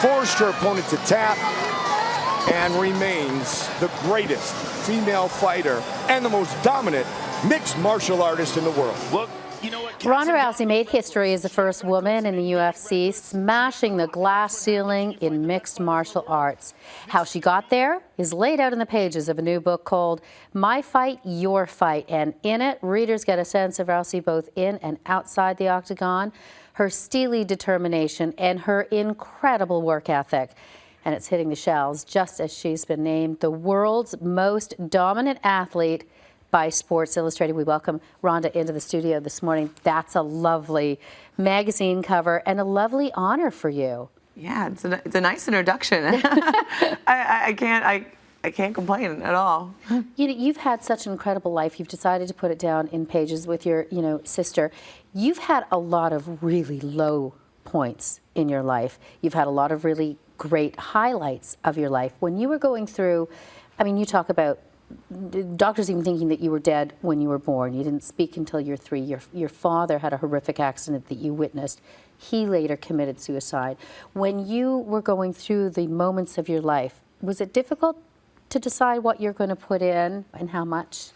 forced her opponent to tap, and remains the greatest female fighter and the most dominant mixed martial artist in the world. Look, you know what? Ronda Rousey made history as the first woman in the UFC, smashing the glass ceiling in mixed martial arts. How she got there is laid out in the pages of a new book called My Fight, Your Fight. And in it, readers get a sense of Rousey both in and outside the octagon, her steely determination, and her incredible work ethic. And it's hitting the shelves just as she's been named the world's most dominant athlete by Sports Illustrated. We welcome Ronda into the studio this morning. That's a lovely magazine cover and a lovely honor for you. Yeah, it's a nice introduction. I can't complain at all. You know, you've had such an incredible life. You've decided to put it down in pages with your, sister. You've had a lot of really low points in your life. You've had a lot of really great highlights of your life. When you were going through, I mean, you talk about doctors even thinking that you were dead when you were born. You didn't speak until you're 3. Your father had a horrific accident that you witnessed. He later committed suicide. When you were going through the moments of your life, was it difficult to decide what you're going to put in and how much?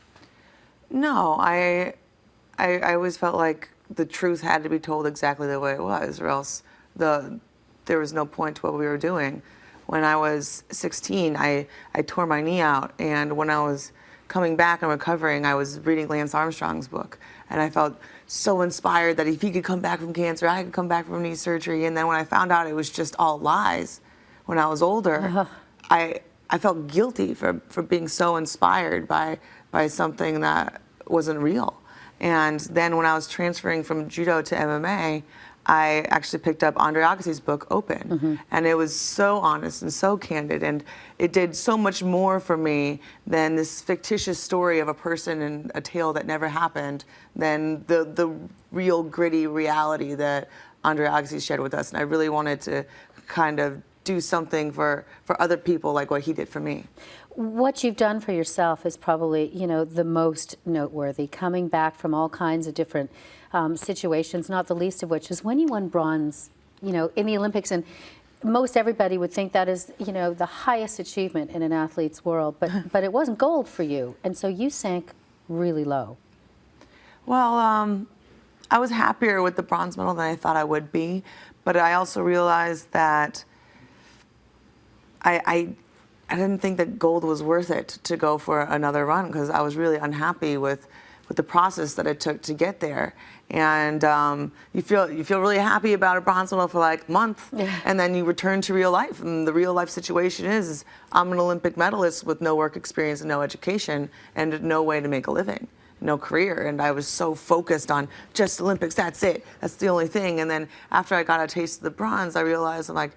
No, I always felt like the truth had to be told exactly the way it was, or else there was no point to what we were doing. When I was 16, I tore my knee out, and when I was coming back and recovering, I was reading Lance Armstrong's book, and I felt so inspired that if he could come back from cancer, I could come back from knee surgery. And then when I found out it was just all lies, when I was older, I felt guilty for being so inspired by something that wasn't real. And then when I was transferring from judo to MMA, I actually picked up Ronda Rousey's book, Open. And it was so honest and so candid, and it did so much more for me than this fictitious story of a person and a tale that never happened, than the real gritty reality that Ronda Rousey shared with us. And I really wanted to kind of do something for other people like what he did for me. What you've done for yourself is probably, the most noteworthy, coming back from all kinds of different situations, not the least of which is when you won bronze, in the Olympics. And most everybody would think that is, the highest achievement in an athlete's world, but it wasn't gold for you. And so you sank really low. Well, I was happier with the bronze medal than I thought I would be, but I also realized that I didn't think that gold was worth it to go for another run, because I was really unhappy with the process that it took to get there. And you feel really happy about a bronze medal for like a month, and then you return to real life. And the real life situation is I'm an Olympic medalist with no work experience and no education and no way to make a living, no career. And I was so focused on just Olympics, that's it, that's the only thing. And then after I got a taste of the bronze, I realized I'm like,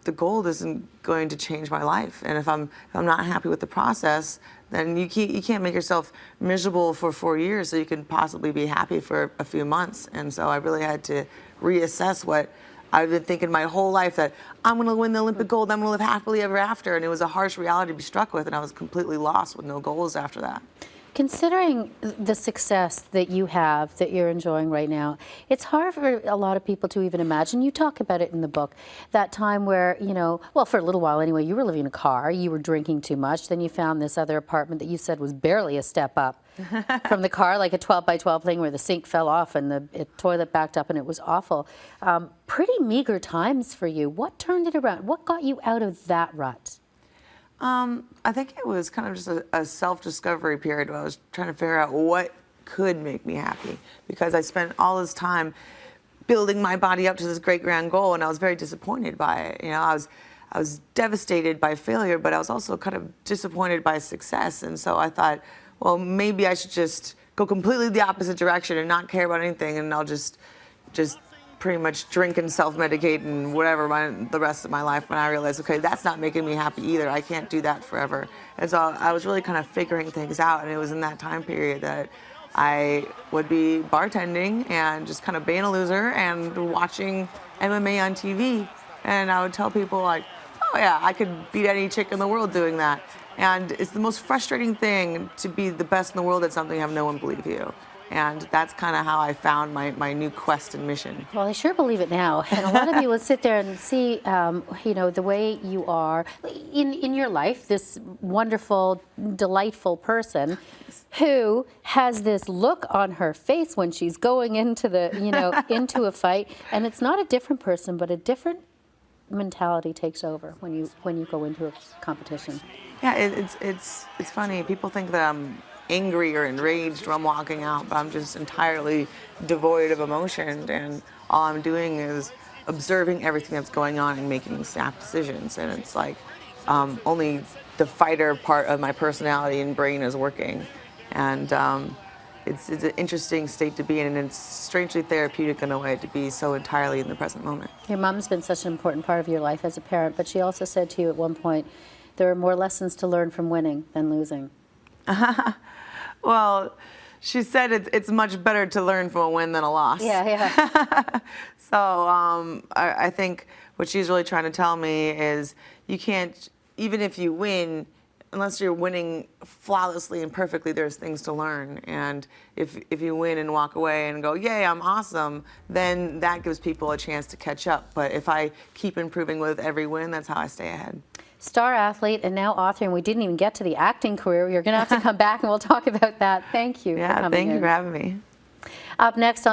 the gold isn't going to change my life. And if I'm not happy with the process, then you can't make yourself miserable for 4 years so you can possibly be happy for a few months. And so I really had to reassess what I've been thinking my whole life, that I'm going to win the Olympic gold, I'm going to live happily ever after. And it was a harsh reality to be struck with, and I was completely lost with no goals after that. Considering the success that you have, that you're enjoying right now, it's hard for a lot of people to even imagine. You talk about it in the book, that time where, well, for a little while anyway, you were living in a car, you were drinking too much, then you found this other apartment that you said was barely a step up from the car, like a 12 by 12 thing where the sink fell off and the toilet backed up, and it was awful. Pretty meager times for you. What turned it around? What got you out of that rut? I think it was kind of just a self-discovery period where I was trying to figure out what could make me happy, because I spent all this time building my body up to this great grand goal, and I was very disappointed by it. I was devastated by failure, but I was also kind of disappointed by success. And so I thought, well, maybe I should just go completely the opposite direction and not care about anything, and I'll just pretty much drink and self-medicate and whatever the rest of my life. When I realized, okay, that's not making me happy either. I can't do that forever. And so I was really kind of figuring things out, and it was in that time period that I would be bartending and just kind of being a loser and watching MMA on TV. And I would tell people like, oh yeah, I could beat any chick in the world doing that. And it's the most frustrating thing to be the best in the world at something and have no one believe you. And that's kind of how I found my new quest and mission. Well, I sure believe it now. And a lot of you will sit there and see, you know, the way you are in your life, this wonderful, delightful person who has this look on her face when she's going into the, you know, into a fight. And it's not a different person, but a different mentality takes over when you go into a competition. Yeah, it's funny. People think that I'm angry or enraged when I'm walking out, but I'm just entirely devoid of emotion, and all I'm doing is observing everything that's going on and making snap decisions. And it's like only the fighter part of my personality and brain is working, and it's an interesting state to be in, and it's strangely therapeutic in a way to be so entirely in the present moment. Your mom's been such an important part of your life as a parent, but she also said to you at one point, there are more lessons to learn from winning than losing. Well, she said it's much better to learn from a win than a loss. Yeah, yeah. So I think what she's really trying to tell me is you can't, even if you win, unless you're winning flawlessly and perfectly, there's things to learn. And if you win and walk away and go, yay, I'm awesome, then that gives people a chance to catch up. But if I keep improving with every win, that's how I stay ahead. Star athlete and now author, and we didn't even get to the acting career. You're going to have to come back and we'll talk about that. Thank you for coming thank you for having me. Up next on